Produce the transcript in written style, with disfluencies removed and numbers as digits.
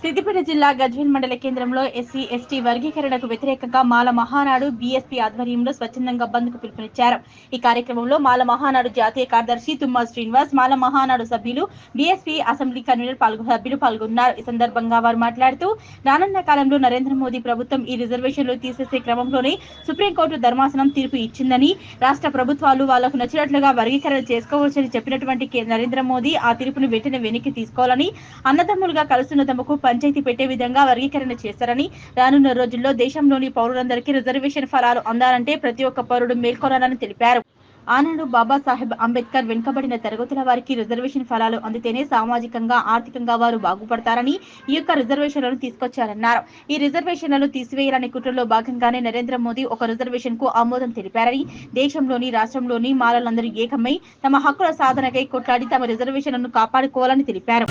సిద్దిపేట జిల్లా గజ్వేల్ మండల కేంద్రంలో ఎస్సీ ఎస్టీ వర్గీకరణకు వ్యతిరేకంగా మాల మహానాడు బీఎస్పీ ఆధ్వర్యంలో స్వచ్ఛందంగా బంద్కు పిలుపునిచ్చారు. ఈ కార్యక్రమంలో మాల మహానాడు జాతీయ కార్యదర్శి తుమ్మా శ్రీనివాస్, మాల మహానాడు సభ్యులు, బీఎస్పీ అసెంబ్లీ కన్వీనర్ సభ్యులు పాల్గొన్నారు. ఈ సందర్భంగా వారు మాట్లాడుతూ రానున్న కాలంలో నరేంద్ర మోదీ ప్రభుత్వం ఈ రిజర్వేషన్లు తీసేసే క్రమంలోనే సుప్రీంకోర్టు ధర్మాసనం తీర్పు ఇచ్చిందని, రాష్ట్ర ప్రభుత్వాలు వాళ్లకు నచ్చినట్లుగా వర్గీకరణ చేసుకోవచ్చని చెప్పినటువంటి నరేంద్ర మోదీ ఆ తీర్పును వెంటనే వెనక్కి తీసుకోవాలని, అన్నదమ్ములుగా కలుస్తున్న తమకు పంచాయతీ పెట్టే విధంగా వర్గీకరణ చేస్తారని, రానున్న రోజుల్లో దేశంలోని పౌరులందరికీ రిజర్వేషన్ ఫలాలు అందాలంటే ప్రతి ఒక్క పౌరుడు మేల్కొనాలని తెలిపారు. ఆనాడు బాబాసాహెబ్ అంబేద్కర్ వెనుకబడిన తరగతుల వారికి రిజర్వేషన్ ఫలాలు అందితేనే సామాజికంగా, ఆర్థికంగా వారు బాగుపడతారని ఈ యొక్క రిజర్వేషన్లను తీసుకొచ్చారన్నారు. ఈ రిజర్వేషన్లను తీసివేయాలనే కుట్రలో భాగంగానే నరేంద్ర మోదీ ఒక రిజర్వేషన్ కు ఆమోదం తెలిపారని, దేశంలోని రాష్ట్రంలోని మాలలందరూ ఏకమై తమ హక్కుల సాధనకై కొట్లాడి తమ రిజర్వేషన్లను కాపాడుకోవాలని తెలిపారు.